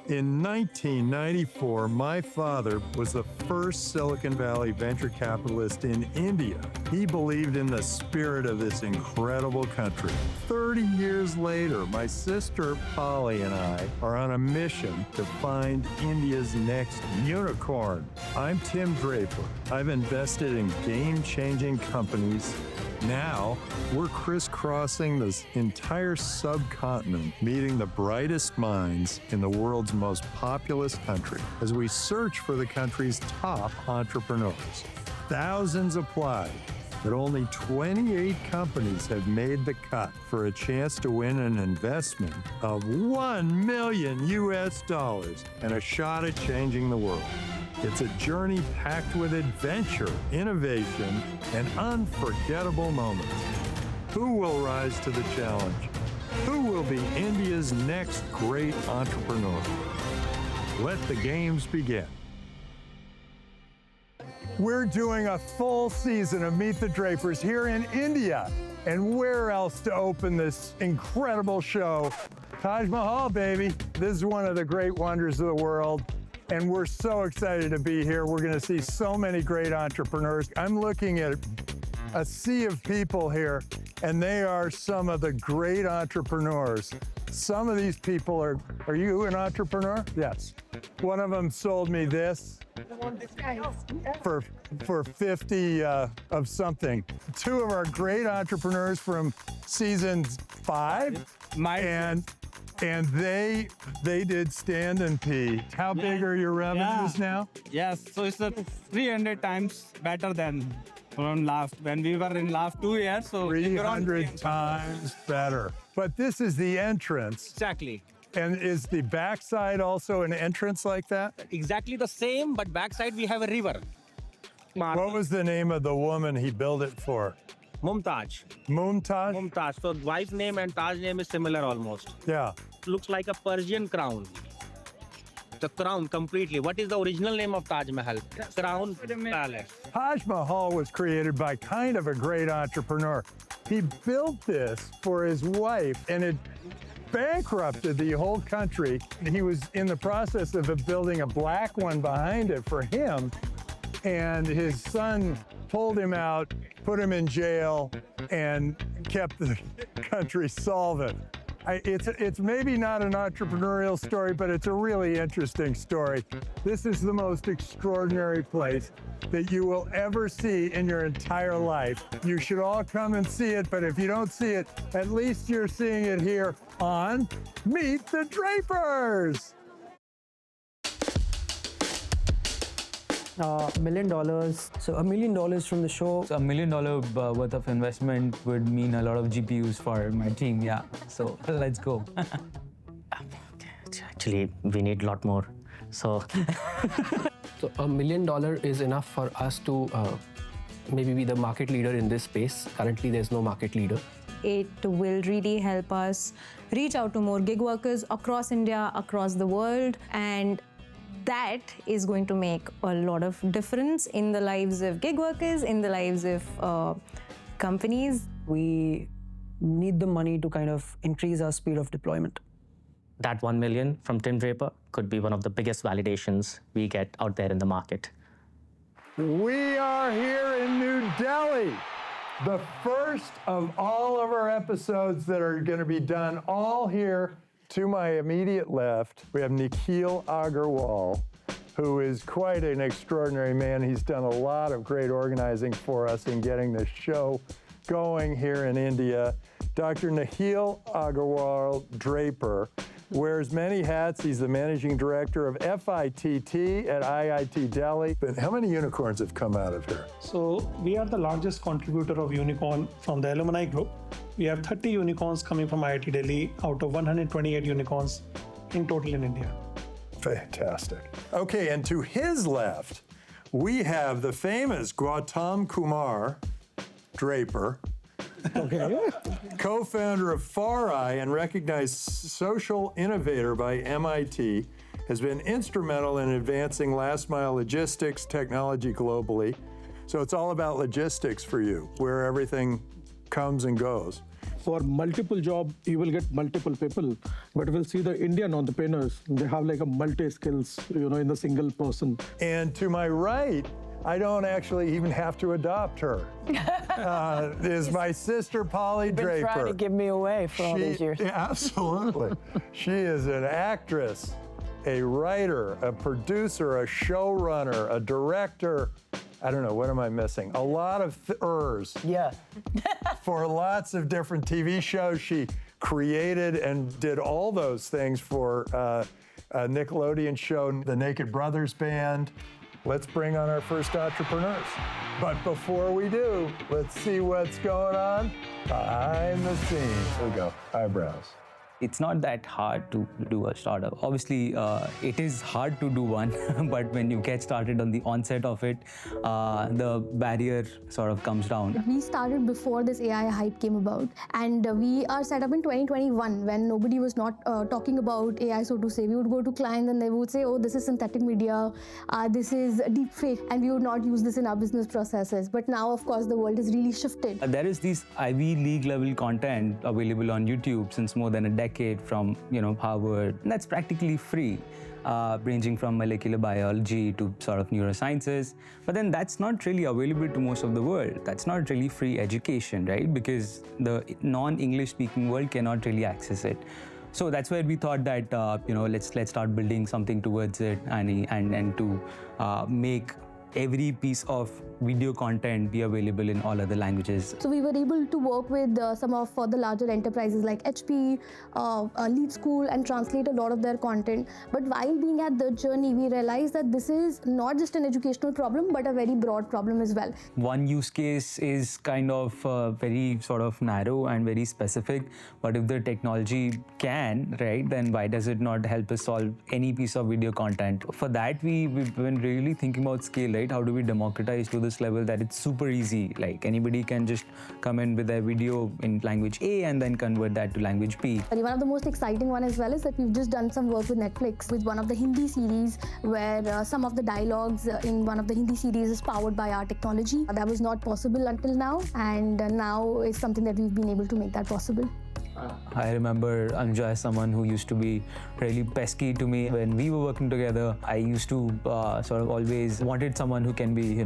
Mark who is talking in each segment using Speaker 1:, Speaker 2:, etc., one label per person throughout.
Speaker 1: In 1994, my father was the first Silicon Valley venture capitalist in India. He believed in the spirit of this incredible country. 30 years later, my sister Polly and I are on a mission to find India's next unicorn. I'm Tim Draper. I've invested in game-changing companies. Now, we're crisscrossing this entire subcontinent, meeting the brightest minds in the world's most populous country as we search for the country's top entrepreneurs. Thousands applied, but only 28 companies have made the cut for a chance to win an investment of $1 million and a shot at changing the world. It's a journey packed with adventure, innovation, and unforgettable moments. Who will rise to the challenge? Who will be India's next great entrepreneur? Let the games begin. We're doing a full season of Meet the Drapers here in India. And where else to open this incredible show? Taj Mahal, baby. This is one of the great wonders of the world. And we're so excited to be here. We're gonna see so many great entrepreneurs. I'm looking at a sea of people here, and they are some of the great entrepreneurs. Some of these people are you an entrepreneur? Yes. One of them sold me this for 50 of something. Two of our great entrepreneurs from season 5, and they did Stand and Pee. How big are your revenues now?
Speaker 2: Yes, so it's 300 times better than from when we were in last 2 years. So
Speaker 1: 300 times better. But this is the entrance.
Speaker 2: Exactly.
Speaker 1: And is the backside also an entrance like that?
Speaker 2: Exactly the same, but backside we have a river.
Speaker 1: What was the name of the woman he built it for?
Speaker 2: Mumtaz.
Speaker 1: Mumtaz?
Speaker 2: Mumtaz. So wife's name and Taj name is similar almost.
Speaker 1: Yeah.
Speaker 2: Looks like a Persian crown. The crown completely. What is the original name of Taj Mahal? Crown Palace.
Speaker 1: Taj Mahal was created by kind of a great entrepreneur. He built this for his wife, and it bankrupted the whole country. He was in the process of building a black one behind it for him, and his son pulled him out, put him in jail, and kept the country solvent. It's maybe not an entrepreneurial story, but it's a really interesting story. This is the most extraordinary place that you will ever see in your entire life. You should all come and see it, but if you don't see it, at least you're seeing it here on Meet the Drapers.
Speaker 3: $1 million. So $1 million from the show.
Speaker 4: So $1 million worth of investment would mean a lot of GPUs for my team, yeah. So let's go.
Speaker 5: Actually, we need a lot more. So
Speaker 3: $1 million is enough for us to maybe be the market leader in this space. Currently, there's no market leader.
Speaker 6: It will really help us reach out to more gig workers across India, across the world, and that is going to make a lot of difference in the lives of gig workers, in the lives of companies.
Speaker 3: We need the money to kind of increase our speed of deployment.
Speaker 5: that 1 million from Tim Draper could be one of the biggest validations we get out there in the market.
Speaker 1: We are here in New Delhi, the first of all of our episodes that are going to be done all here. To my immediate left, we have Nikhil Agarwal, who is quite an extraordinary man. He's done a lot of great organizing for us in getting this show going here in India. Dr. Nikhil Agarwal Draper wears many hats. He's the managing director of FITT at IIT Delhi. But how many unicorns have come out of here?
Speaker 7: So we are the largest contributor of unicorn from the alumni group. We have 30 unicorns coming from IIT Delhi out of 128 unicorns in total in India.
Speaker 1: Fantastic. Okay, and to his left, we have the famous Gautam Kumar Draper, co-founder of FarEye and recognized social innovator by MIT, has been instrumental in advancing last-mile logistics technology globally. So it's all about logistics for you, where everything comes and goes.
Speaker 8: For multiple job, you will get multiple people, but we'll see the Indian entrepreneurs. They have like a multi-skills, in the single person.
Speaker 1: And to my right, I don't actually even have to adopt her. Is my sister Polly Draper.
Speaker 9: Been trying to give me away for all these years.
Speaker 1: Yeah, absolutely. She is an actress, a writer, a producer, a showrunner, a director. I don't know, what am I missing? A lot of ers.
Speaker 9: Yeah.
Speaker 1: For lots of different TV shows. She created and did all those things for a Nickelodeon show, The Naked Brothers Band. Let's bring on our first entrepreneurs. But before we do, let's see what's going on behind the scenes. Here we go, eyebrows.
Speaker 4: It's not that hard to do a startup. Obviously, it is hard to do one, but when you get started on the onset of it, the barrier sort of comes down.
Speaker 10: We started before this AI hype came about, and we are set up in 2021 when nobody was not talking about AI, so to say. We would go to clients and they would say, oh, this is synthetic media, this is deepfake, and we would not use this in our business processes. But now, of course, the world has really shifted.
Speaker 4: There is this Ivy League level content available on YouTube since more than a decade from Harvard, and that's practically free, ranging from molecular biology to sort of neurosciences. But then that's not really available to most of the world. That's not really free education, right? Because the non-English speaking world cannot really access it. So that's where we thought that let's start building something towards it and to make every piece of video content be available in all other languages.
Speaker 10: So we were able to work with some of the larger enterprises like HP, Lead School, and translate a lot of their content. But while being at the journey, we realized that this is not just an educational problem, but a very broad problem as well.
Speaker 4: One use case is kind of very sort of narrow and very specific, but if the technology can, right, then why does it not help us solve any piece of video content? For that, we've been really thinking about scale, right? How do we democratize to this level that it's super easy? Like anybody can just come in with their video in language A and then convert that to language B.
Speaker 10: One of the most exciting one as well is that we've just done some work with Netflix with one of the Hindi series where some of the dialogues in one of the Hindi series is powered by our technology. That was not possible until now, and now is something that we've been able to make that possible.
Speaker 4: I remember Anja as someone who used to be really pesky to me. When we were working together, I used to sort of always wanted someone who can be,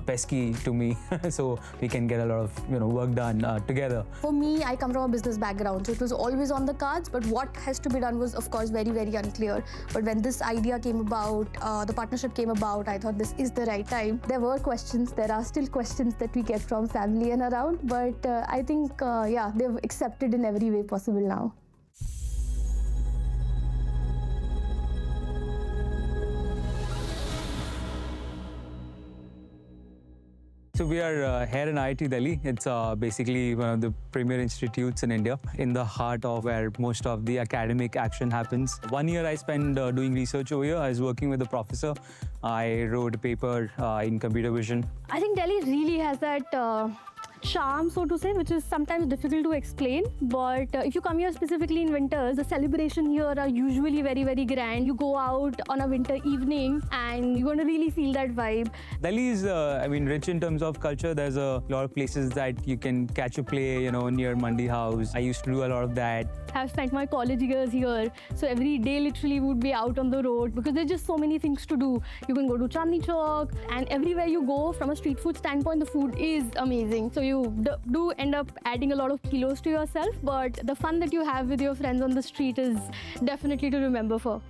Speaker 4: pesky to me so we can get a lot of, work done together.
Speaker 10: For me, I come from a business background, so it was always on the cards, but what has to be done was, of course, very, very unclear. But when this idea came about, the partnership came about, I thought this is the right time. There were questions, there are still questions that we get from family and around, but I think, they've accepted in every way possible now.
Speaker 4: So we are here in IIT Delhi. It's basically one of the premier institutes in India, in the heart of where most of the academic action happens. 1 year I spent doing research over here. I was working with a professor. I wrote a paper in computer vision.
Speaker 10: I think Delhi really has that charm, so to say, which is sometimes difficult to explain. But if you come here specifically in winters, the celebration here are usually very, very grand. You go out on a winter evening and you're going to really feel that vibe.
Speaker 4: Delhi is, rich in terms of culture. There's a lot of places that you can catch a play, near Mandi House. I used to do a lot of that.
Speaker 10: I've spent my college years here, so every day literally would be out on the road because there's just so many things to do. You can go to Chandni Chowk, and everywhere you go, from a street food standpoint, the food is amazing. So you do end up adding a lot of kilos to yourself, but the fun that you have with your friends on the street is definitely to remember for.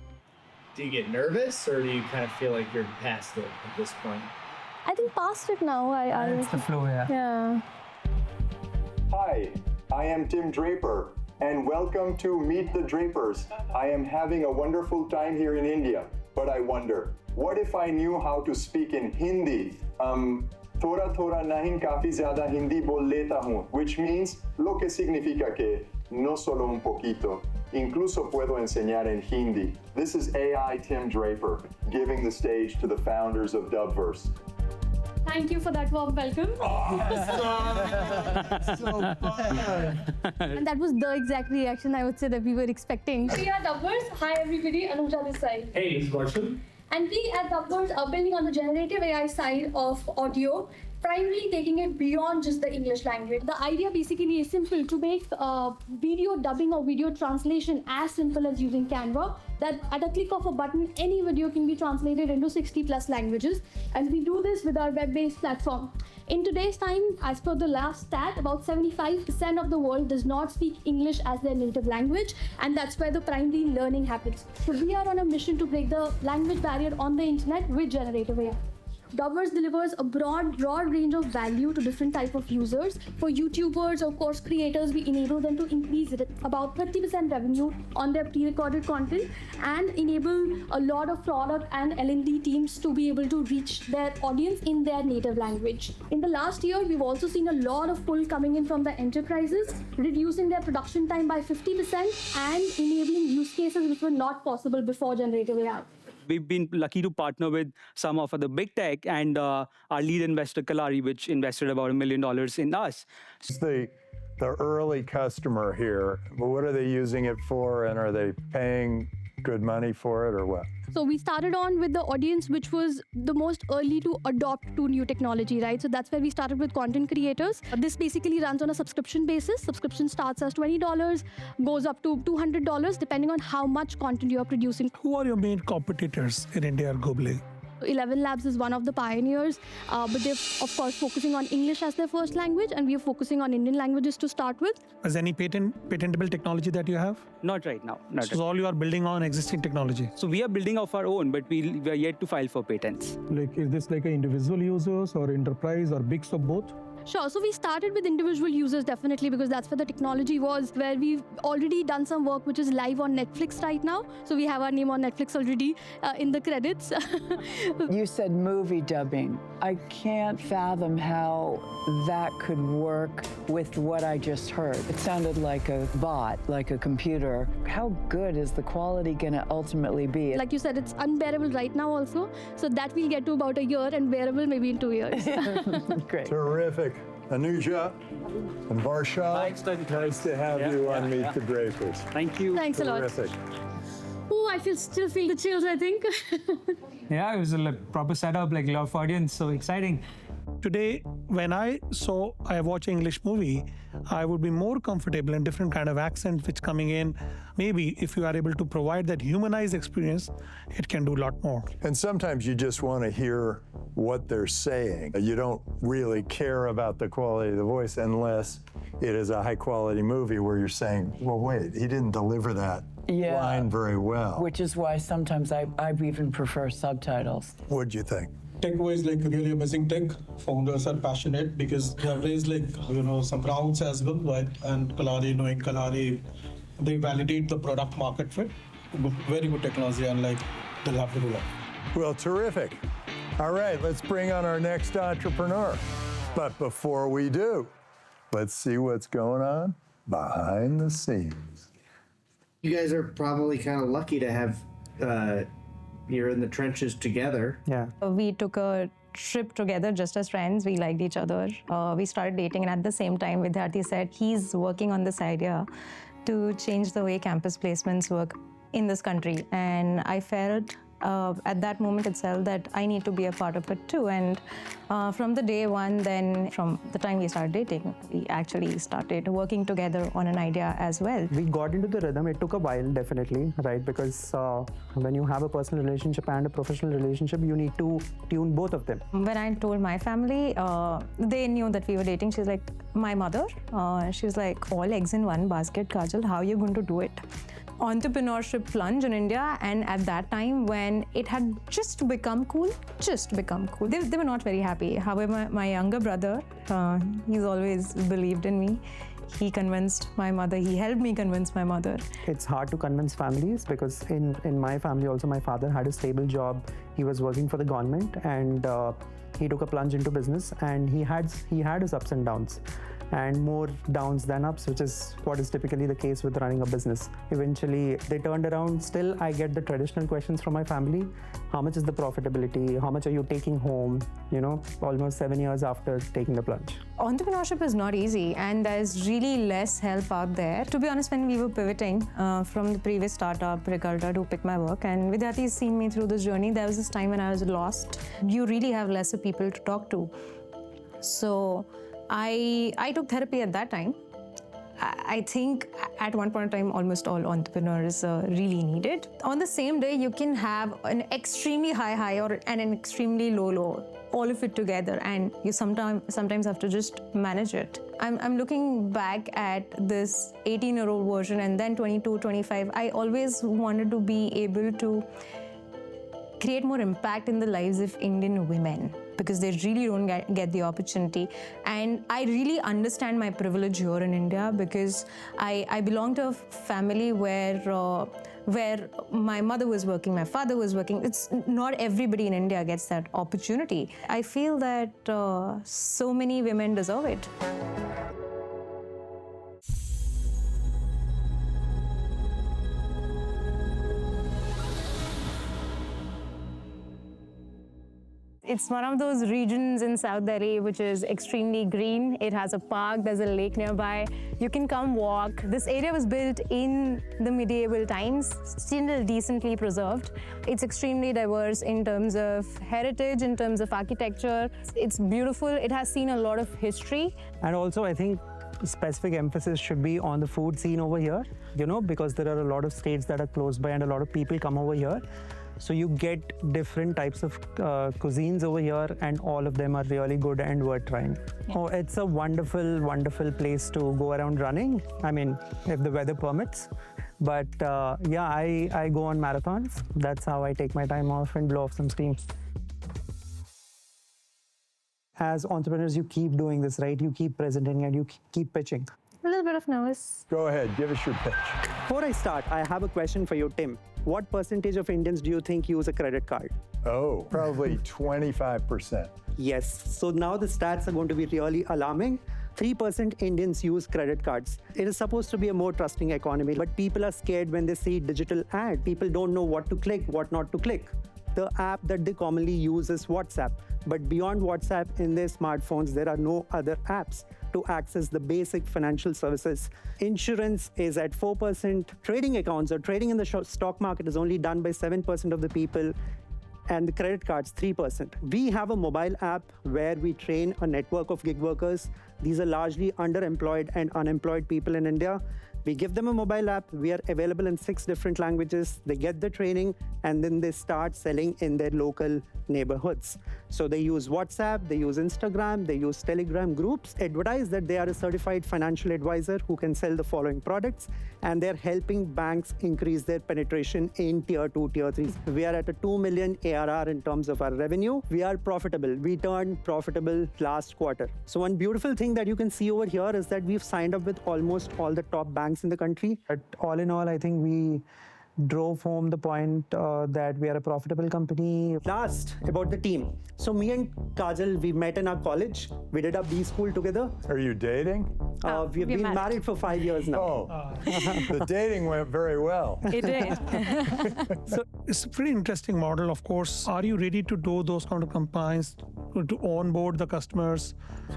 Speaker 11: Do you get nervous, or do you kind of feel like you're past it at this point?
Speaker 10: I think past it now.
Speaker 4: It's the flow,
Speaker 10: Yeah.
Speaker 1: Hi, I am Tim Draper, and welcome to Meet the Drapers. I am having a wonderful time here in India, but I wonder, what if I knew how to speak in Hindi? Thora nahin kafi zyada Hindi bol leta hun, which means lo que significa que no solo un poquito, incluso puedo enseñar en Hindi. This is AI Tim Draper, giving the stage to the founders of Dubverse.
Speaker 10: Thank you for that warm welcome.
Speaker 1: So fun.
Speaker 10: And that was the exact reaction I would say that we were expecting. We are Dubverse. Hi everybody, Anuja this side.
Speaker 11: Hey, this is Varshan.
Speaker 10: And we at Dubverse are building on the generative AI side of audio primarily taking it beyond just the English language. The idea basically is simple, to make video dubbing or video translation as simple as using Canva, that at a click of a button, any video can be translated into 60 plus languages. And we do this with our web-based platform. In today's time, as per the last stat, about 75% of the world does not speak English as their native language, and that's where the primary learning happens. So we are on a mission to break the language barrier on the internet with generative AI. Dubverse delivers a broad range of value to different type of users. For YouTubers or course creators, we enable them to increase about 30% revenue on their pre-recorded content and enable a lot of product and L&D teams to be able to reach their audience in their native language. In the last year, we've also seen a lot of pull coming in from the enterprises, reducing their production time by 50% and enabling use cases which were not possible before generative AI.
Speaker 4: We've been lucky to partner with some of the big tech and our lead investor, Kalari, which invested about $1 million in us.
Speaker 1: The early customer here, what are they using it for, and are they paying good money for it or what?
Speaker 10: So we started on with the audience which was the most early to adopt to new technology, right? So that's where we started with content creators. This basically runs on a subscription basis. Subscription starts as $20, goes up to $200, depending on how much content you are producing.
Speaker 7: Who are your main competitors in India or globally?
Speaker 10: 11 Labs is one of the pioneers, but they're of course focusing on English as their first language, and we are focusing on Indian languages to start with.
Speaker 7: Is there any patentable technology that you have?
Speaker 4: Not right now.
Speaker 7: So all you are building on existing technology?
Speaker 4: So we are building off our own, but we are yet to file for patents.
Speaker 8: Like, is this like individual users or enterprise or mix of both?
Speaker 10: Sure. So we started with individual users, definitely, because that's where the technology was, where we've already done some work which is live on Netflix right now. So we have our name on Netflix already in the credits.
Speaker 9: You said movie dubbing. I can't fathom how that could work with what I just heard. It sounded like a bot, like a computer. How good is the quality going to ultimately be?
Speaker 10: Like you said, it's unbearable right now also. So that we'll get to about a year, and bearable maybe in 2 years.
Speaker 9: Great.
Speaker 1: Terrific. Anuja and Varsha, nice to have you on Meet the Drapers.
Speaker 4: Thank you.
Speaker 10: Thanks a lot.
Speaker 1: Terrific.
Speaker 10: Oh, I still feel the chills, I think.
Speaker 12: Yeah, it was a proper setup, like a lot of audience, so exciting.
Speaker 7: Today, when I watch English movie, I would be more comfortable in different kind of accent which coming in. Maybe if you are able to provide that humanized experience, it can do a lot more.
Speaker 1: And sometimes you just want to hear what they're saying. You don't really care about the quality of the voice unless it is a high quality movie where you're saying, well, wait, he didn't deliver that line very well.
Speaker 9: Which is why sometimes I even prefer subtitles.
Speaker 1: What'd you think?
Speaker 8: Tech-wise, like really amazing tech. Founders are passionate because they have raised some rounds as well, right? And knowing Kalari, they validate the product market fit. Very good technology, and they'll have to do that.
Speaker 1: Well, terrific. All right, let's bring on our next entrepreneur. But before we do, let's see what's going on behind the scenes.
Speaker 11: You guys are probably kind of lucky to have you're in the trenches together.
Speaker 12: Yeah.
Speaker 6: We took a trip together just as friends. We liked each other. We started dating, and at the same time, Vidyarthi said he's working on this idea to change the way campus placements work in this country. And I felt at that moment itself that I need to be a part of it too. And from the day one, then from the time we started dating, we actually started working together on an idea as well.
Speaker 12: We got into the rhythm. It took a while, definitely, right? Because when you have a personal relationship and a professional relationship, you need to tune both of them.
Speaker 6: When I told my family, they knew that we were dating. She's like, my mother, she was like, all eggs in one basket, Kajal, how are you going to do it? Entrepreneurship plunge in India, and at that time when it had just become cool, they were not very happy. However, my younger brother, he's always believed in me. He convinced my mother, he helped me convince my mother.
Speaker 12: It's hard to convince families because in my family also, my father had a stable job. He was working for the government, and he took a plunge into business, and he had his ups and downs, and more downs than ups, which is what is typically the case with running a business. Eventually, they turned around. Still, I get the traditional questions from my family. How much is the profitability? How much are you taking home? Almost 7 years after taking the plunge.
Speaker 6: Entrepreneurship is not easy, and there's really less help out there. To be honest, when we were pivoting from the previous startup, Ricarda, to PickMyWork, and Vidyarthi's seen me through this journey, there was this time when I was lost. You really have lesser people to talk to. So I took therapy at that time. I think at one point in time, almost all entrepreneurs really need it. On the same day, you can have an extremely high or and an extremely low, all of it together, and you sometimes have to just manage it. I'm looking back at this 18-year-old version and then 22, 25. I always wanted to be able to create more impact in the lives of Indian women, because they really don't get the opportunity. And I really understand my privilege here in India, because I belong to a family where my mother was working, my father was working. It's not everybody in India gets that opportunity. I feel that so many women deserve it. It's one of those regions in South Delhi which is extremely green. It has a park, there's a lake nearby. You can come walk. This area was built in the medieval times, still decently preserved. It's extremely diverse in terms of heritage, in terms of architecture. It's beautiful. It has seen a lot of history.
Speaker 12: And also, I think specific emphasis should be on the food scene over here, because there are a lot of states that are close by and a lot of people come over here. So you get different types of cuisines over here, and all of them are really good and worth trying. Yeah. Oh, it's a wonderful, wonderful place to go around running. I mean, if the weather permits. But yeah, I go on marathons. That's how I take my time off and blow off some steam. As entrepreneurs, you keep doing this, right? You keep presenting and you keep pitching.
Speaker 6: A little bit of nervous.
Speaker 1: Go ahead, give us your pitch.
Speaker 12: Before I start, I have a question for you, Tim. What percentage of Indians do you think use a credit card?
Speaker 1: Oh, probably 25%.
Speaker 12: Yes. So now the stats are going to be really alarming. 3% Indians use credit cards. It is supposed to be a more trusting economy, but people are scared when they see digital ad. People don't know what to click, what not to click. The app that they commonly use is WhatsApp. But beyond WhatsApp, in their smartphones, there are no other apps to access the basic financial services. Insurance is at 4%. Trading accounts or trading in the stock market is only done by 7% of the people. And the credit cards, 3%. We have a mobile app where we train a network of gig workers. These are largely underemployed and unemployed people in India. We give them a mobile app. We are available in 6 different languages. They get the training and then they start selling in their local neighborhoods. So they use WhatsApp, they use Instagram, they use Telegram groups, advertise that they are a certified financial advisor who can sell the following products, and they're helping banks increase their penetration in tier 2, tier 3. We are at a 2 million ARR in terms of our revenue. We are profitable. We turned profitable last quarter. So one beautiful thing that you can see over here is that we've signed up with almost all the top banks in the country. But all in all, I think we drove home the point that we are a profitable company. Last, about the team. So me and Kajal, we met in our college. We did our B school together.
Speaker 1: Are you dating?
Speaker 12: We've been married for 5 years now.
Speaker 1: Oh, the dating went very well.
Speaker 6: It did.
Speaker 7: So it's a pretty interesting model, of course. Are you ready to do those kind of compliance, to onboard the customers,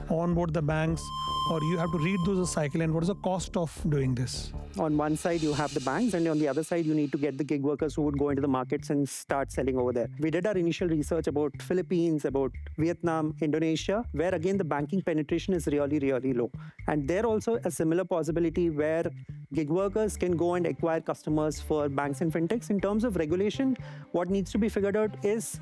Speaker 7: onboard the banks, or you have to read through the cycle, and what is the cost of doing this?
Speaker 12: On one side, you have the banks, and on the other side, you need to get the gig workers who would go into the markets and start selling over there. We did our initial research about Philippines, about Vietnam, Indonesia, where again, the banking penetration is really, really low. And there also a similar possibility where gig workers can go and acquire customers for banks and fintechs. In terms of regulation, what needs to be figured out is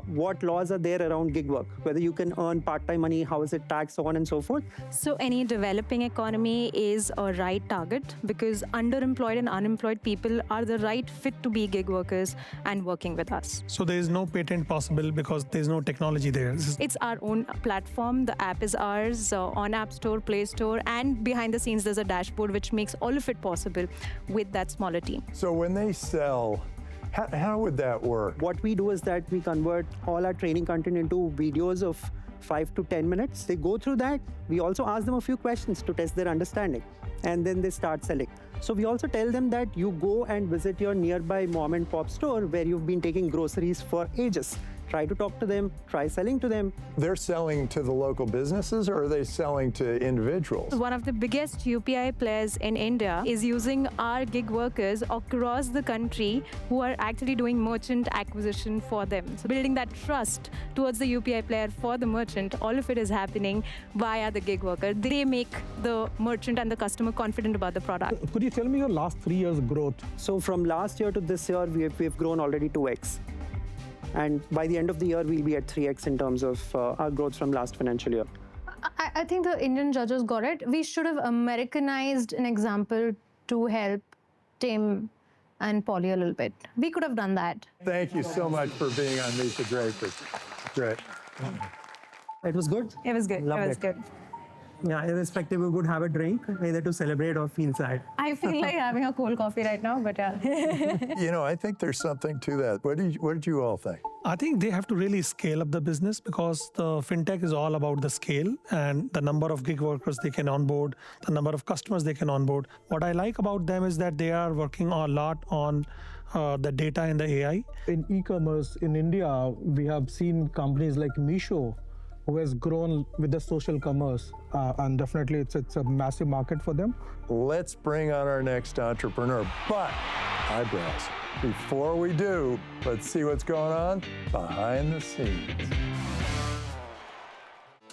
Speaker 12: what laws are there around gig work, whether you can earn part-time money, how is it taxed, so on and so forth.
Speaker 6: So any developing economy is a right target, because underemployed and unemployed people are the right fit to be gig workers and working with us.
Speaker 7: So there is no patent possible because there's no technology there.
Speaker 6: It's our own platform. The app is ours on App Store, Play Store, and behind the scenes there's a dashboard which makes all of it possible with that smaller team.
Speaker 1: So when they sell, how would that work?
Speaker 12: What we do is that we convert all our training content into videos of 5 to 10 minutes. They go through that. We also ask them a few questions to test their understanding, and then they start selling. So we also tell them that you go and visit your nearby mom and pop store where you've been taking groceries for ages. Try to talk to them, try selling to them.
Speaker 1: They're selling to the local businesses, or are they selling to individuals?
Speaker 6: One of the biggest UPI players in India is using our gig workers across the country who are actually doing merchant acquisition for them. So building that trust towards the UPI player for the merchant, all of it is happening via the gig worker. They make the merchant and the customer confident about the product.
Speaker 13: Could you tell me your last 3 years' growth?
Speaker 12: So from last year to this year, we've grown already 2x. And by the end of the year, we'll be at 3x in terms of our growth from last financial year.
Speaker 6: I think the Indian judges got it. We should have Americanized an example to help Tim and Polly a little bit. We could have done that.
Speaker 1: Thank you so much for being on Meet the Drapers. Great.
Speaker 12: It was good?
Speaker 6: It was good.
Speaker 12: Loved
Speaker 6: it was
Speaker 12: it.
Speaker 6: good.
Speaker 12: Yeah, irrespective, we would have a drink, either to celebrate or feel sad.
Speaker 6: I feel like having a cold coffee right now, but yeah.
Speaker 1: You know, I think there's something to that. What did you all think?
Speaker 7: I think they have to really scale up the business because the fintech is all about the scale and the number of gig workers they can onboard, the number of customers they can onboard. What I like about them is that they are working a lot on the data and the AI.
Speaker 13: In e-commerce in India, we have seen companies like Meesho, who has grown with the social commerce, and definitely it's a massive market for them.
Speaker 1: Let's bring on our next entrepreneur, but eyebrows. Before we do, let's see what's going on behind the scenes.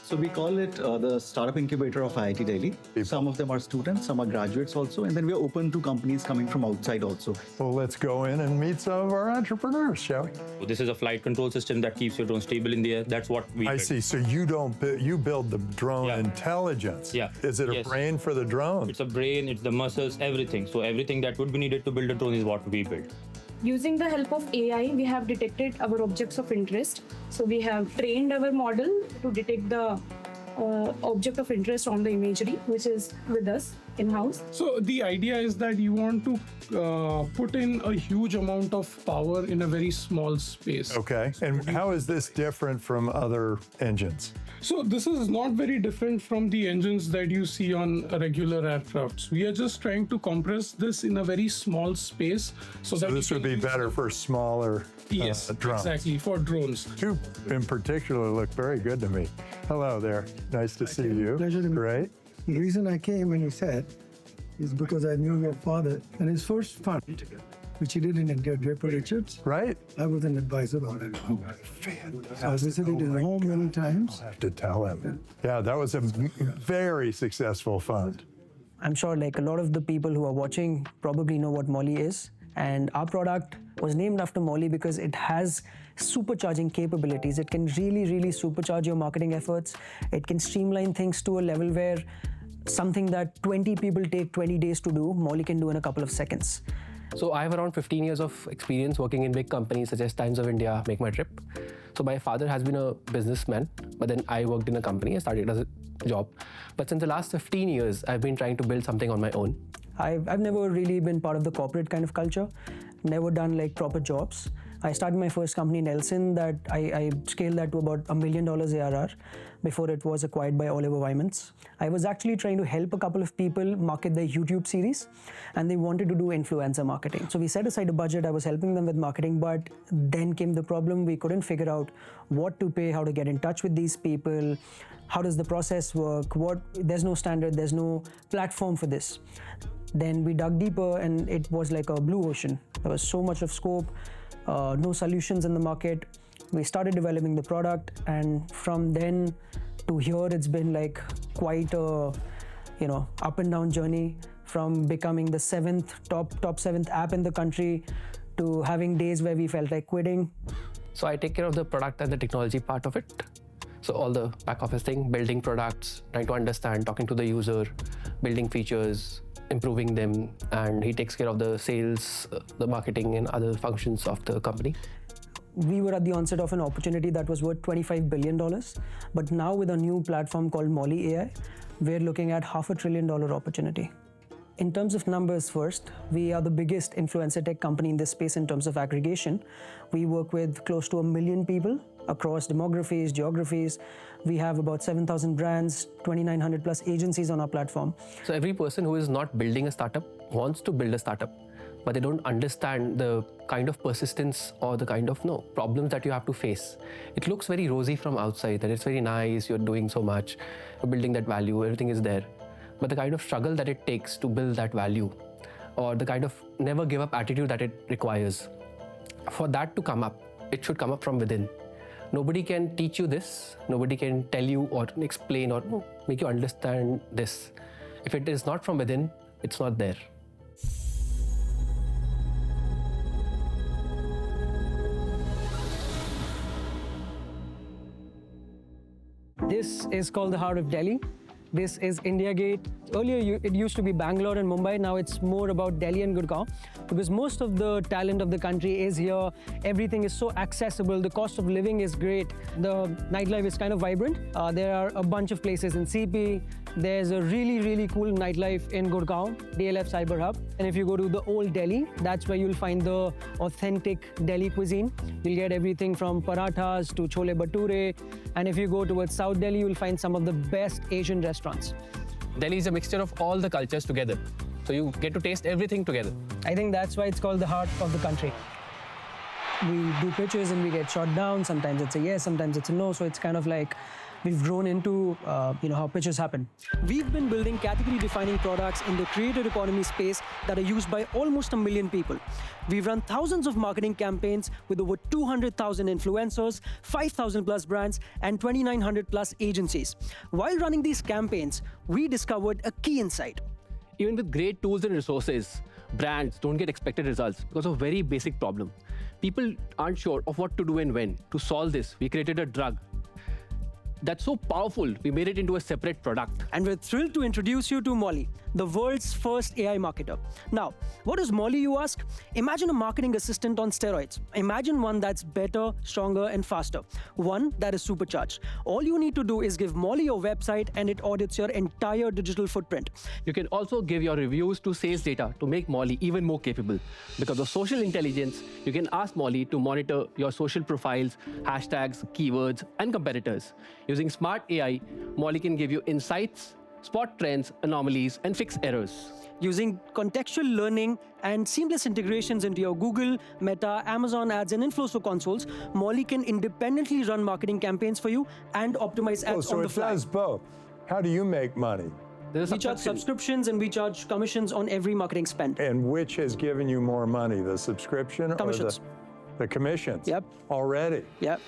Speaker 14: So we call it the startup incubator of IIT Delhi. Some of them are students, some are graduates also, and then we are open to companies coming from outside also.
Speaker 1: Well, let's go in and meet some of our entrepreneurs, shall we?
Speaker 15: This is a flight control system that keeps your drone stable in the air. That's what we
Speaker 1: I
Speaker 15: build.
Speaker 1: see. So you don't you build the drone intelligence.
Speaker 15: Yeah.
Speaker 1: Is it a brain for the drone?
Speaker 15: It's a brain, it's the muscles, everything. So everything that would be needed to build a drone is what we build.
Speaker 16: Using the help of AI, we have detected our objects of interest. So we have trained our model to detect the object of interest on the imagery, which is with us in-house.
Speaker 17: So the idea is that you want to put in a huge amount of power in a very small space.
Speaker 1: Okay. And how is this different from other engines?
Speaker 17: So this is not very different from the engines that you see on regular aircrafts. We are just trying to compress this in a very small space. So that
Speaker 1: this would be better for smaller
Speaker 17: yes,
Speaker 1: drones.
Speaker 17: Exactly, for drones.
Speaker 1: Two in particular look very good to me. Hello there. Nice to see you.
Speaker 18: Pleasure to meet you.
Speaker 1: Great.
Speaker 18: The reason I came when you said is because I knew your father and his first fund, which he did in India, Draper Associates.
Speaker 1: Right.
Speaker 18: I was an advisor on it. So I visited his home many times.
Speaker 1: I'll have to tell him. Yeah, that was a very successful fund.
Speaker 12: I'm sure like a lot of the people who are watching probably know what Molly is. And our product was named after Molly because it has supercharging capabilities. It can really, really supercharge your marketing efforts. It can streamline things to a level where something that 20 people take 20 days to do, Molly can do in a couple of seconds.
Speaker 3: So I have around 15 years of experience working in big companies such as Times of India, Make My Trip. So my father has been a businessman, but then I worked in a company. I started as a job. But since the last 15 years, I've been trying to build something on my own.
Speaker 12: I've never really been part of the corporate kind of culture, never done like proper jobs. I started my first company, Nelson, that I scaled that to about $1 million ARR before it was acquired by Oliver Wyman's. I was actually trying to help a couple of people market their YouTube series, and they wanted to do influencer marketing. So we set aside a budget, I was helping them with marketing, but then came the problem, we couldn't figure out what to pay, how to get in touch with these people, how does the process work, there's no standard, there's no platform for this. Then we dug deeper and it was like a blue ocean. There was so much of scope, no solutions in the market. We started developing the product, and from then to here, it's been like quite a, up and down journey, from becoming the top seventh app in the country to having days where we felt like quitting.
Speaker 3: So I take care of the product and the technology part of it. So all the back office thing, building products, trying to understand, talking to the user, building features, improving them, and he takes care of the sales, the marketing, and other functions of the company.
Speaker 12: We were at the onset of an opportunity that was worth $25 billion, but now with a new platform called Molly AI, we're looking at $500 billion opportunity. In terms of numbers first, we are the biggest influencer tech company in this space in terms of aggregation. We work with close to 1 million people
Speaker 19: across demographies, geographies. We have about 7,000 brands, 2,900 plus agencies on our platform.
Speaker 3: So every person who is not building a startup wants to build a startup, but they don't understand the kind of persistence or the kind of problems that you have to face. It looks very rosy from outside, that it's very nice, you're doing so much, you're building that value, everything is there. But the kind of struggle that it takes to build that value, or the kind of never give up attitude that it requires, for that to come up, it should come up from within. Nobody can teach you this, nobody can tell you or explain or make you understand this. If it is not from within, it's not there.
Speaker 19: This is called the Heart of Delhi. This is India Gate. Earlier, it used to be Bangalore and Mumbai. Now it's more about Delhi and Gurgaon, because most of the talent of the country is here. Everything is so accessible. The cost of living is great. The nightlife is kind of vibrant. There are a bunch of places in CP. There's a really, really cool nightlife in Gurgaon, DLF Cyber Hub. And if you go to the old Delhi, that's where you'll find the authentic Delhi cuisine. You'll get everything from parathas to chole bhature. And if you go towards South Delhi, you'll find some of the best Asian restaurants.
Speaker 3: Delhi is a mixture of all the cultures together. So you get to taste everything together.
Speaker 19: I think that's why it's called the heart of the country. We do pitches and we get shot down. Sometimes it's a yes, sometimes it's a no. So it's kind of like we've grown into how pitches happen. We've been building category-defining products in the creator economy space that are used by almost 1 million people. We've run thousands of marketing campaigns with over 200,000 influencers, 5,000 plus brands, and 2,900 plus agencies. While running these campaigns, we discovered a key insight.
Speaker 3: Even with great tools and resources, brands don't get expected results because of a very basic problem. People aren't sure of what to do and when. To solve this, we created a drug that's so powerful, we made it into a separate product.
Speaker 19: And we're thrilled to introduce you to Molly, the world's first AI marketer. Now, what is Molly, you ask? Imagine a marketing assistant on steroids. Imagine one that's better, stronger, and faster. One that is supercharged. All you need to do is give Molly your website and it audits your entire digital footprint.
Speaker 3: You can also give your reviews to sales data to make Molly even more capable. Because of social intelligence, you can ask Molly to monitor your social profiles, hashtags, keywords, and competitors. Using smart AI, Molly can give you insights, spot trends, anomalies, and fix errors.
Speaker 19: Using contextual learning and seamless integrations into your Google, Meta, Amazon ads, and Infloso consoles, Molly can independently run marketing campaigns for you and optimize ads on the fly.
Speaker 1: So it does both. How do you make money?
Speaker 19: We charge subscriptions and we charge commissions on every marketing spend.
Speaker 1: And which has given you more money, the subscription
Speaker 19: commissions.
Speaker 1: Or the commissions?
Speaker 19: Yep.
Speaker 1: Already?
Speaker 19: Yep.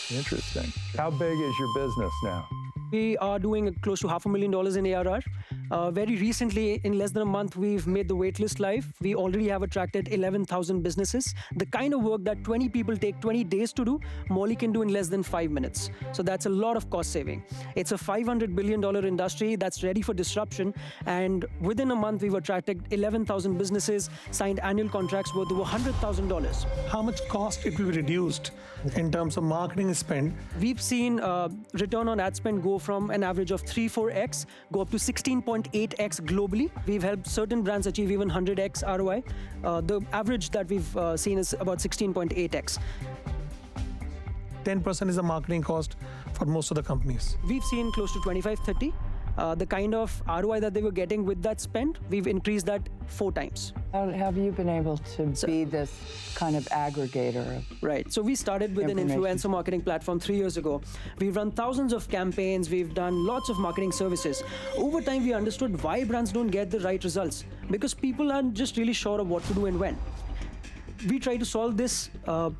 Speaker 1: Interesting. How big is your business now?
Speaker 19: We are doing close to $500,000 in ARR. Very recently, in less than a month, we've made the waitlist live. We already have attracted 11,000 businesses. The kind of work that 20 people take 20 days to do, Molly can do in less than 5 minutes. So that's a lot of cost saving. It's a $500 billion industry that's ready for disruption. And within a month, we've attracted 11,000 businesses, signed annual contracts worth over $100,000.
Speaker 7: How much cost it will be reduced in terms of marketing spend?
Speaker 19: We've seen return on ad spend go from an average of 3-4x, go up to 16.8x globally. We've helped certain brands achieve even 100x ROI. The average that we've seen is about 16.8x.
Speaker 7: 10% is the marketing cost for most of the companies.
Speaker 19: We've seen close to 25-30. The kind of ROI that they were getting with that spend, we've increased that 4 times.
Speaker 9: How have you been able to be this kind of aggregator?
Speaker 19: Right. So we started with an influencer marketing platform 3 years ago. We've run thousands of campaigns. We've done lots of marketing services. Over time, we understood why brands don't get the right results, because people aren't just really sure of what to do and when. We try to solve this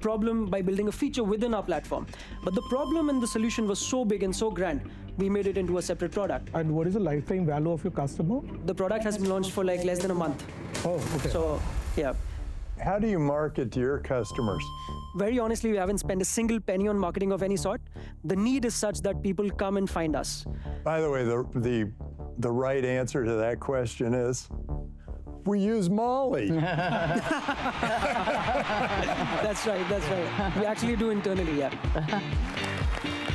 Speaker 19: problem by building a feature within our platform. But the problem and the solution was so big and so grand, we made it into a separate product.
Speaker 13: And what is the lifetime value of your customer?
Speaker 19: The product has been launched for like less than a month.
Speaker 13: Oh, okay.
Speaker 19: So, yeah.
Speaker 1: How do you market to your customers?
Speaker 19: Very honestly, we haven't spent a single penny on marketing of any sort. The need is such that people come and find us.
Speaker 1: By the way, the right answer to that question is, we use Molly.
Speaker 19: That's right, that's right. We actually do internally, yeah.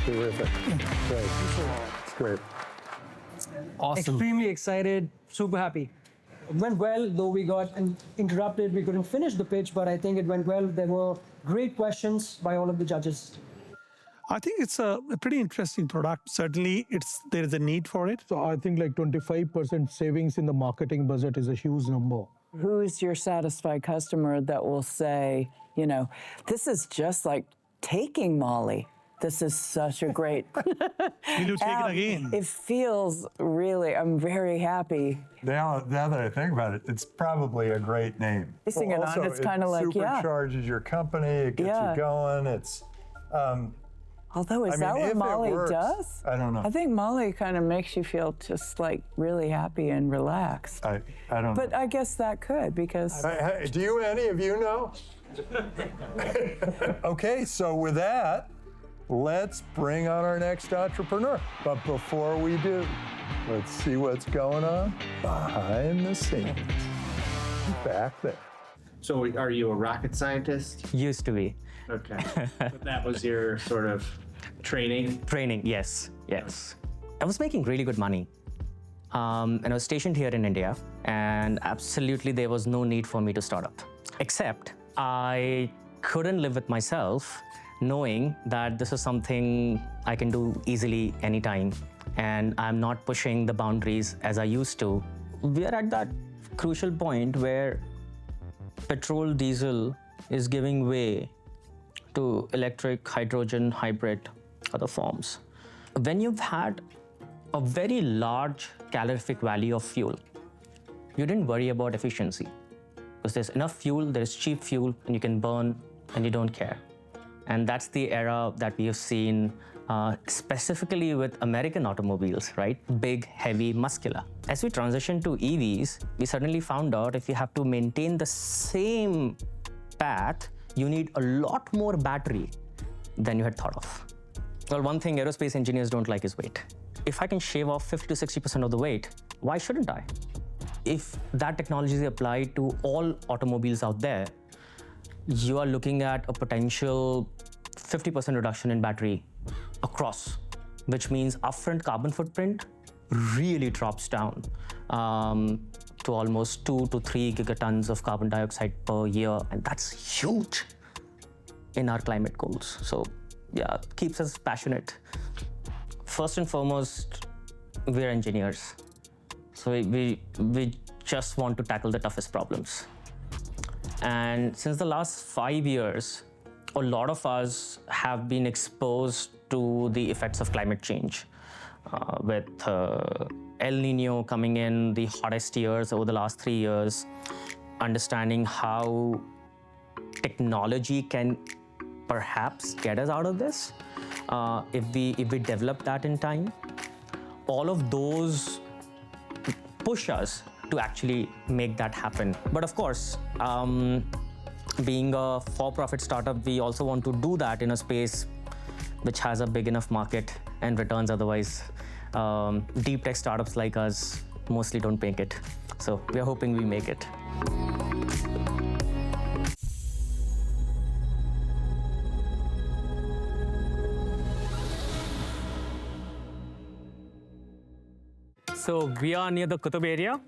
Speaker 1: Terrific. Great. It's great.
Speaker 19: Awesome. Extremely excited, super happy. It went well, though we got interrupted. We couldn't finish the pitch, but I think it went well. There were great questions by all of the judges.
Speaker 7: I think it's a pretty interesting product. Certainly, there is a need for it.
Speaker 13: So I think like 25% savings in the marketing budget is a huge number.
Speaker 9: Who's your satisfied customer that will say, you know, this is just like taking Molly. This is such a great
Speaker 7: Will you take it again?
Speaker 9: It feels really, I'm very happy.
Speaker 1: Now that I think about it, it's probably a great name.
Speaker 9: Basing it on,
Speaker 1: Also,
Speaker 9: it's kind of like, yeah.
Speaker 1: It supercharges your company, it gets you going. It's,
Speaker 9: although, is that what Molly does?
Speaker 1: I don't know.
Speaker 9: I think Molly kind of makes you feel just like really happy and relaxed.
Speaker 1: I don't know.
Speaker 9: But I guess that could, because...
Speaker 1: Do any of you know? Okay, so with that, let's bring on our next entrepreneur. But before we do, let's see what's going on behind the scenes. Back there.
Speaker 11: So are you a rocket scientist?
Speaker 5: Used to be.
Speaker 11: Okay. So that was your sort of training?
Speaker 5: Training, yes. I was making really good money. And I was stationed here in India, and absolutely there was no need for me to start up. Except I couldn't live with myself knowing that this is something I can do easily anytime, and I'm not pushing the boundaries as I used to. We're at that crucial point where petrol, diesel is giving way to electric, hydrogen, hybrid, other forms. When you've had a very large calorific value of fuel, you didn't worry about efficiency. Because there's enough fuel, there's cheap fuel, and you can burn, and you don't care. And that's the era that we have seen specifically with American automobiles, right? Big, heavy, muscular. As we transition to EVs, we suddenly found out if you have to maintain the same path, you need a lot more battery than you had thought of. Well, one thing aerospace engineers don't like is weight. If I can shave off 50 to 60% of the weight, why shouldn't I? If that technology is applied to all automobiles out there, you are looking at a potential 50% reduction in battery across, which means upfront carbon footprint really drops down to almost 2 to 3 gigatons of carbon dioxide per year, and that's huge in our climate goals. So yeah, keeps us passionate. First and foremost, we're engineers. So we just want to tackle the toughest problems. And since the last 5 years, a lot of us have been exposed to the effects of climate change. With El Nino coming in, the hottest years over the last 3 years, understanding how technology can perhaps get us out of this if we develop that in time. All of those push us to actually make that happen. But of course, being a for-profit startup, we also want to do that in a space which has a big enough market and returns. Otherwise, deep tech startups like us mostly don't make it. So we're hoping we make it. So we are near the Qutub area.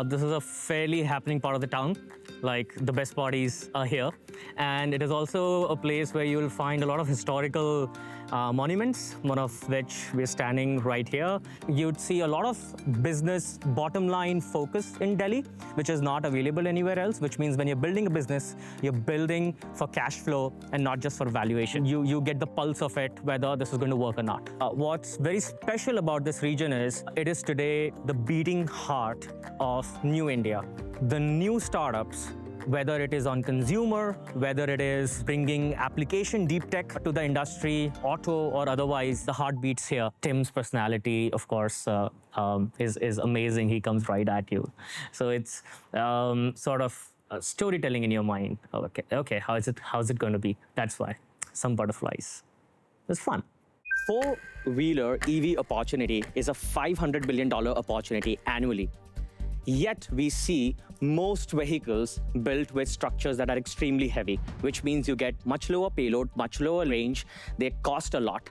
Speaker 5: This is a fairly happening part of the town. Like, the best parties are here. And it is also a place where you will find a lot of historical monuments, one of which we're standing right here. You'd see a lot of business bottom line focus in Delhi, which is not available anywhere else, which means when you're building a business, you're building for cash flow and not just for valuation. You get the pulse of it, whether this is going to work or not. What's very special about this region is it is today the beating heart of New India. The new startups, whether it is on consumer, whether it is bringing application deep tech to the industry, auto or otherwise, the heartbeats here. Tim's personality, of course, is amazing. He comes right at you. So it's sort of storytelling in your mind. Okay, how's it going to be? That's why. Some butterflies. It's fun. Four-wheeler EV opportunity is a $500 billion opportunity annually. Yet we see most vehicles built with structures that are extremely heavy, which means you get much lower payload, much lower range. They cost a lot.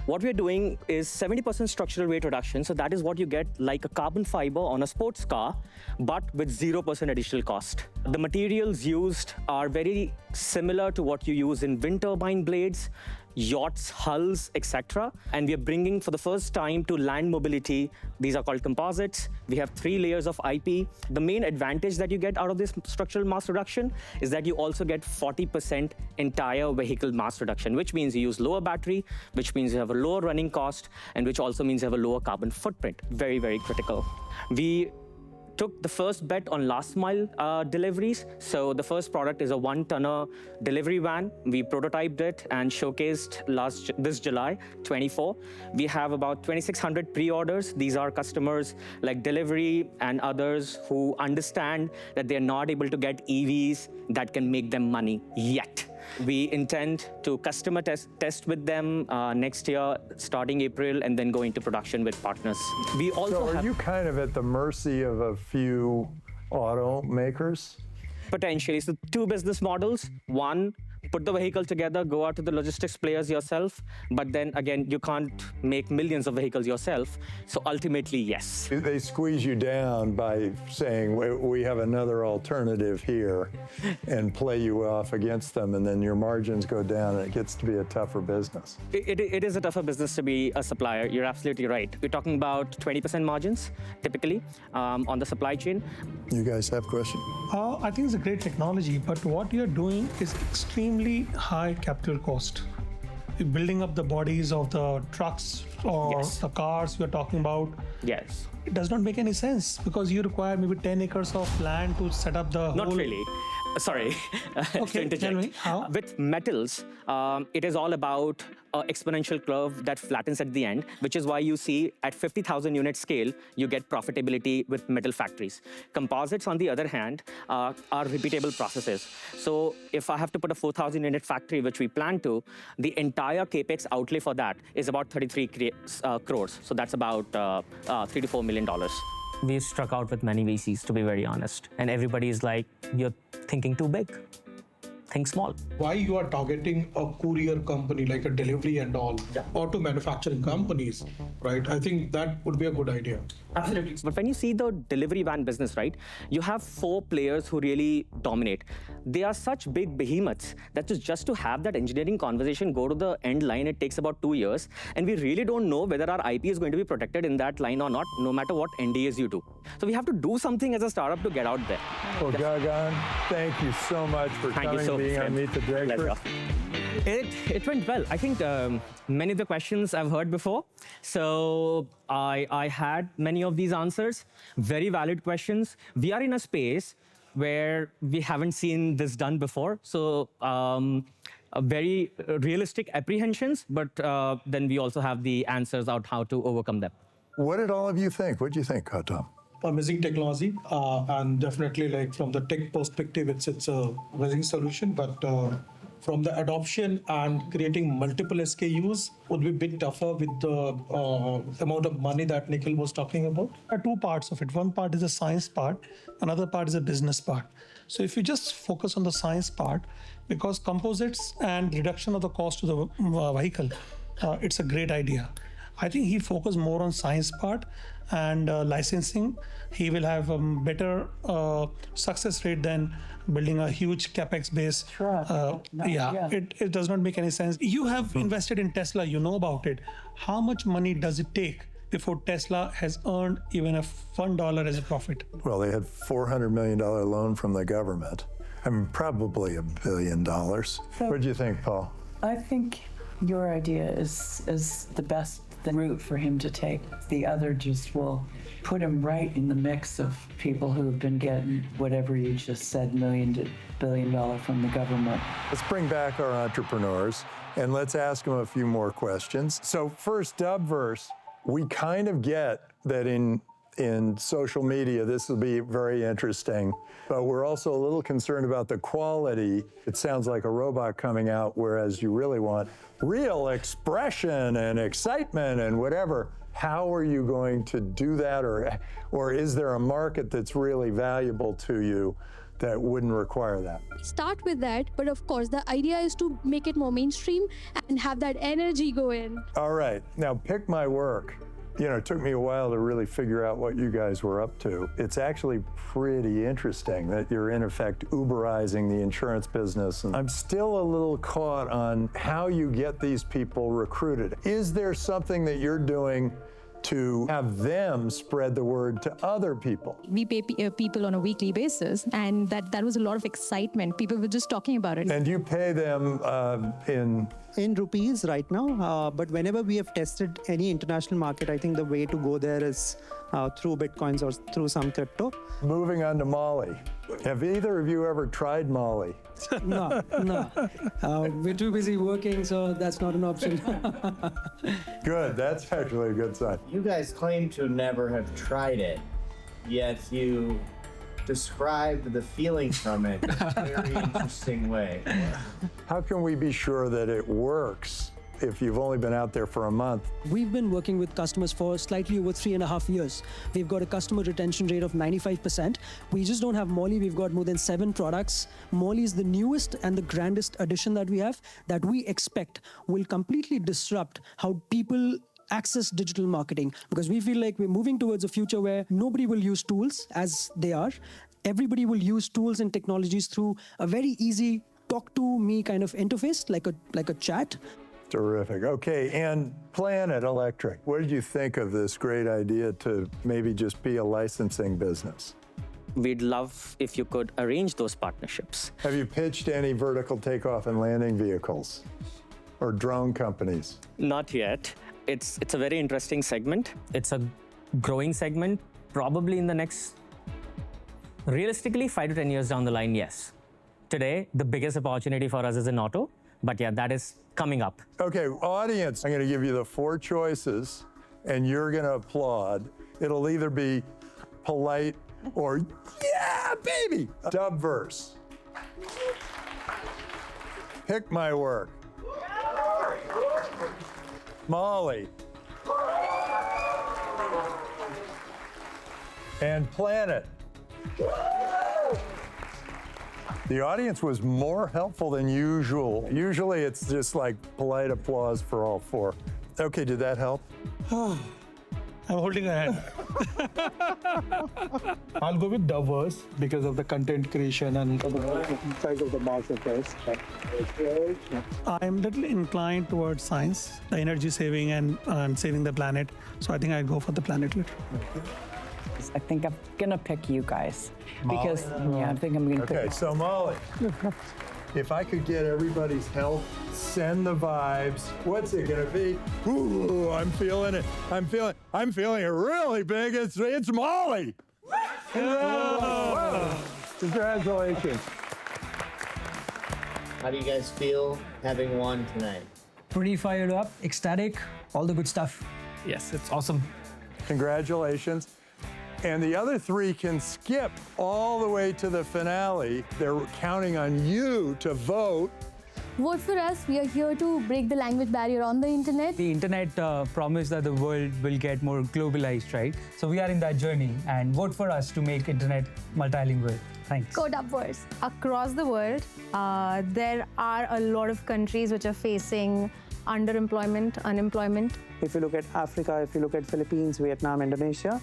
Speaker 5: What we're doing is 70% structural weight reduction. So that is what you get like a carbon fiber on a sports car, but with 0% additional cost. The materials used are very similar to what you use in wind turbine blades. yachts, hulls, etc. And we are bringing for the first time to land mobility. These are called composites. We have 3 layers of IP. The main advantage that you get out of this structural mass reduction is that you also get 40% entire vehicle mass reduction, which means you use lower battery, which means you have a lower running cost, and which also means you have a lower carbon footprint. Very, very critical. We took the first bet on last mile deliveries. So the first product is a 1-tonner delivery van. We prototyped it and showcased this July 24. We have about 2,600 pre-orders. These are customers like Delivery and others who understand that they're not able to get EVs that can make them money yet. We intend to customer test with them next year, starting April, and then go into production with partners. We also
Speaker 1: So are you kind of at the mercy of a few automakers?
Speaker 5: Potentially. So 2 business models. One, put the vehicle together, go out to the logistics players yourself. But then again, you can't make millions of vehicles yourself. So ultimately, yes.
Speaker 1: They squeeze you down by saying, we have another alternative here, and play you off against them, and then your margins go down, and it gets to be a tougher business.
Speaker 5: It is a tougher business to be a supplier. You're absolutely right. We're talking about 20% margins, typically, on the supply chain.
Speaker 1: You guys have questions?
Speaker 7: I think it's a great technology, but what you're doing is extremely high capital cost. You're building up the bodies of the trucks or the cars you're talking about.
Speaker 5: Yes.
Speaker 7: It does not make any sense because you require maybe 10 acres of land to set up the
Speaker 5: Not
Speaker 7: whole...
Speaker 5: really. Sorry.
Speaker 7: Okay, tell me, how?
Speaker 5: With metals, it is all about an exponential curve that flattens at the end, which is why you see at 50,000 unit scale, you get profitability with metal factories. Composites, on the other hand, are repeatable processes. So if I have to put a 4,000 unit factory, which we plan to, the entire capex outlay for that is about 33 crores. So that's about $3 to $4 million. We've struck out with many VCs, to be very honest. And everybody is like, you're thinking too big. Think small.
Speaker 8: Why you are targeting a courier company like a delivery and all, auto manufacturing companies, right? I think that would be a good idea.
Speaker 5: Absolutely. But when you see the delivery van business, right, you have 4 players who really dominate. They are such big behemoths that just to have that engineering conversation go to the end line, it takes about 2 years. And we really don't know whether our IP is going to be protected in that line or not, no matter what NDAs you do. So we have to do something as a startup to get out there.
Speaker 1: Well, Gagan, thank you so much for being on Meet the Drapers.
Speaker 5: It went well. I think many of the questions I've heard before. So I had many of these answers. Very valid questions. We are in a space where we haven't seen this done before. So very realistic apprehensions, but then we also have the answers out how to overcome them.
Speaker 1: What did all of you think? What do you think, Gautam?
Speaker 8: Amazing technology, and definitely like from the tech perspective, it's a amazing solution, but from the adoption and creating multiple SKUs would be a bit tougher with the amount of money that Nikhil was talking about.
Speaker 7: There are 2 parts of it. One part is the science part, another part is the business part. So if you just focus on the science part, because composites and reduction of the cost of the vehicle, it's a great idea. I think he focused more on science part and licensing. He will have a better success rate than building a huge capex base. It does not make any sense. You have invested in Tesla, you know about it. How much money does it take before Tesla has earned even a $1 as a profit?
Speaker 1: Well, they had $400 million loan from the government. I mean, probably $1 billion. What do you think, Paul?
Speaker 9: I think your idea is the best route for him to take. The other just will put him right in the mix of people who've been getting whatever you just said, $1 million to $1 billion from the government.
Speaker 1: Let's bring back our entrepreneurs and let's ask them a few more questions. So first, Dubverse, we kind of get that in social media, this will be very interesting, but we're also a little concerned about the quality. It sounds like a robot coming out, whereas you really want real expression and excitement and whatever. How are you going to do that? Or is there a market that's really valuable to you that wouldn't require that?
Speaker 10: Start with that, but of course, the idea is to make it more mainstream and have that energy go in.
Speaker 1: All right, now PickMyWork. It took me a while to really figure out what you guys were up to. It's actually pretty interesting that you're in effect Uberizing the insurance business. And I'm still a little caught on how you get these people recruited. Is there something that you're doing to have them spread the word to other people?
Speaker 6: We pay people on a weekly basis, and that was a lot of excitement. People were just talking about it.
Speaker 1: And you pay them
Speaker 12: in rupees right now, but whenever we have tested any international market, I think the way to go there is through Bitcoins or through some crypto.
Speaker 1: Moving on to Mali. Have either of you ever tried Mali?
Speaker 19: No. We're too busy working, so that's not an option.
Speaker 1: Good, that's actually a good sign.
Speaker 11: You guys claim to never have tried it, yet you described the feeling from it in a very interesting way.
Speaker 1: How can we be sure that it works if you've only been out there for a month?
Speaker 19: We've been working with customers for slightly over 3.5 years. We've got a customer retention rate of 95%. We just don't have Molly. We've got more than 7 products. Molly is the newest and the grandest addition that we have that we expect will completely disrupt how people access digital marketing, because we feel like we're moving towards a future where nobody will use tools as they are. Everybody will use tools and technologies through a very easy talk to me kind of interface, like a chat.
Speaker 1: Terrific. Okay, and Planet Electric, what did you think of this great idea to maybe just be a licensing business?
Speaker 5: We'd love if you could arrange those partnerships.
Speaker 1: Have you pitched any vertical takeoff and landing vehicles or drone companies?
Speaker 5: Not yet. It's a very interesting segment. It's a growing segment. Probably in the next, realistically, 5 to 10 years down the line, yes. Today, the biggest opportunity for us is in auto, but yeah, that is coming up.
Speaker 1: Okay, audience, I'm going to give you the 4 choices, and you're going to applaud. It'll either be polite or, yeah, baby! Dubverse. PickMyWork. Molly. And Planet. The audience was more helpful than usual. Usually it's just like polite applause for all 4. Okay, did that help?
Speaker 7: I'm holding a hand. I'll go with Dubverse because of the content creation and the size of the market. I'm a little inclined towards science, the energy saving and saving the planet. So I think I'd go for the planet later.
Speaker 9: I think I'm gonna pick you guys because I think I'm gonna.
Speaker 1: Okay, so Molly, if I could get everybody's help, send the vibes. What's it gonna be? Ooh, I'm feeling it. I'm feeling it really big. It's Molly. Congratulations.
Speaker 11: How do you guys feel having won tonight?
Speaker 19: Pretty fired up, ecstatic, all the good stuff.
Speaker 3: Yes, it's awesome.
Speaker 1: Congratulations. And the other 3 can skip all the way to the finale. They're counting on you to vote.
Speaker 10: Vote for us. We are here to break the language barrier on the internet.
Speaker 4: The internet promised that the world will get more globalized, right? So we are in that journey, and vote for us to make internet multilingual. Thanks.
Speaker 10: Go Dubverse.
Speaker 6: Across the world, there are a lot of countries which are facing underemployment, unemployment.
Speaker 12: If you look at Africa, if you look at Philippines, Vietnam, Indonesia,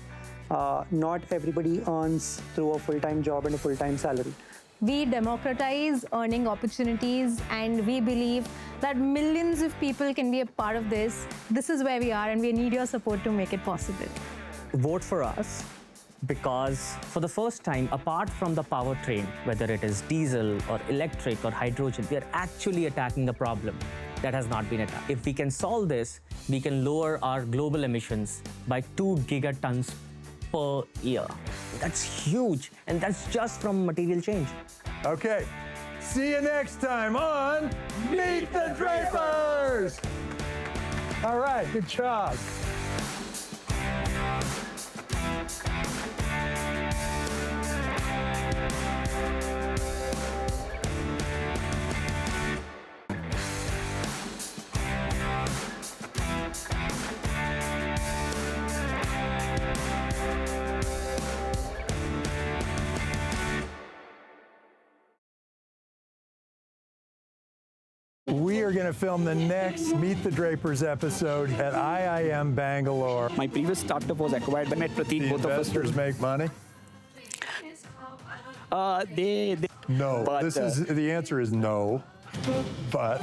Speaker 12: not everybody earns through a full-time job and a full-time salary.
Speaker 6: We democratize earning opportunities, and we believe that millions of people can be a part of this. This is where we are, and we need your support to make it possible.
Speaker 5: Vote for us because for the first time, apart from the powertrain, whether it is diesel or electric or hydrogen, we are actually attacking the problem that has not been attacked. If we can solve this, we can lower our global emissions by 2 gigatons per year. That's huge, and that's just from material change.
Speaker 1: Okay, see you next time on Meet the Drapers! All right, good job. We are going to film the next Meet the Drapers episode at IIM Bangalore.
Speaker 20: My previous startup was acquired by Pratik.
Speaker 1: The investors make money?
Speaker 20: They
Speaker 1: No.
Speaker 20: but,
Speaker 1: The answer is no. But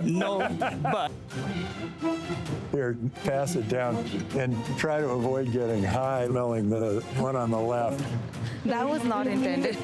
Speaker 20: no, but
Speaker 1: here, pass it down and try to avoid getting high smelling the one on the left.
Speaker 6: That was not intended.